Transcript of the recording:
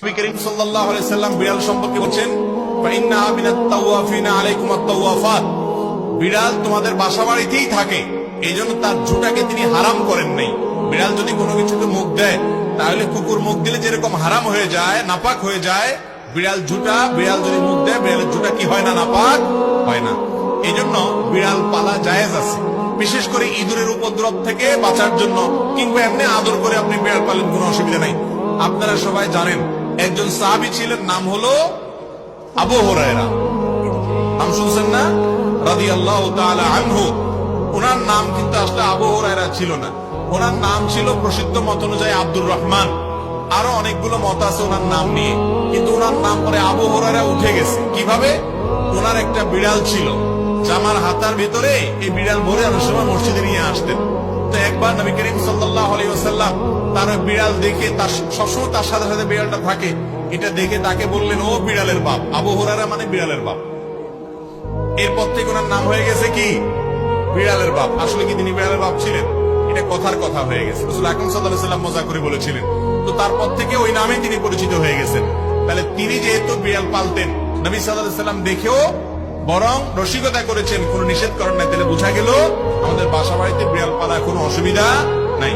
নবী করিম সাল্লাল্লাহু আলাইহি সাল্লাম বিড়াল সম্পর্কে বলেন, ফাইন্না মিনাত তাওয়াফিনা আলাইকুম আত-তাওয়াফাত, বিড়াল তোমাদের বাসাবাড়িতেই থাকে, এইজন্য তার ঝুঁটাকে তিনি হারাম করেন নাই। বিড়াল যদি কোনো কিছুতে মুখ দেয়, তাহলে কুকুর মুখ দিলে যেরকম হারাম হয়ে যায়, নাপাক হয়ে যায়, বিড়াল যদি মুখ দেয়, বিড়ালের ঝুঁটা কি হয় না, নাপাক হয় না। এইজন্য বিড়াল পালা জায়েজ আছে, বিশেষ করে ইঁদুরের উপদ্রব থেকে বাঁচার জন্য, কিংবা এমনি আদর করে আপনি বিড়াল পালেন, কোনো অসুবিধা নাই। আপনারা সবাই জানেন একজন সাহাবী ছিলেন, নাম হলো আবু হুরায়রা, নাম শুনছেন না, রাদিয়াল্লাহু তাআলা আনহু। ওনার নাম কিন্তু আসলে আবু হুরায়রা ছিল না, ওনার নাম ছিল প্রসিদ্ধ মত অনুযায়ী আব্দুর রহমান। আরো অনেকগুলো মত আছে ওনার নাম নিয়ে, কিন্তু ওনার নাম পরে আবু হুরায়রা উঠে গেছে। কিভাবে? ওনার একটা বিড়াল ছিল, জামার হাতার ভিতরে এই বিড়াল ভরে অনেক সময় মসজিদে নিয়ে আসতেন। তো একবার নবী করিম সাল্লাল্লাহু আলাইহি ওয়াসাল্লাম তার বিড়াল দেখে, তার সবসময় তার সাথে সাথে বিড়ালটা থাকে, এটা দেখে তাকে বললেন, ও বিড়ালের বাপ। আবু হুরায়রা মানে বিড়ালের বাপ। এরপর থেকে ওনার নাম হয়ে গেছে কি, বিড়ালের বাপ। আসলে কি তিনি বিড়ালের বাপ ছিলেন? এটা কথার কথা হয়ে গেছে, রাসূল আকরাম সাল্লাল্লাহু আলাইহি ওয়াসাল্লাম মজা করে বলেছিলেন। তো তারপর থেকে ওই নামে তিনি পরিচিত হয়ে গেছেন। তাহলে তিনি যেহেতু বিড়াল পালতেন, নবী সাল্লাল্লাহু আলাইহি ওয়াসাল্লাম দেখেও বরং রসিকতা করেছেন, কোনো নিষেধ করেন নাই। তাহলে বোঝা গেল আমাদের বাসা বাড়িতে বিড়াল পালা কোনো অসুবিধা নাই।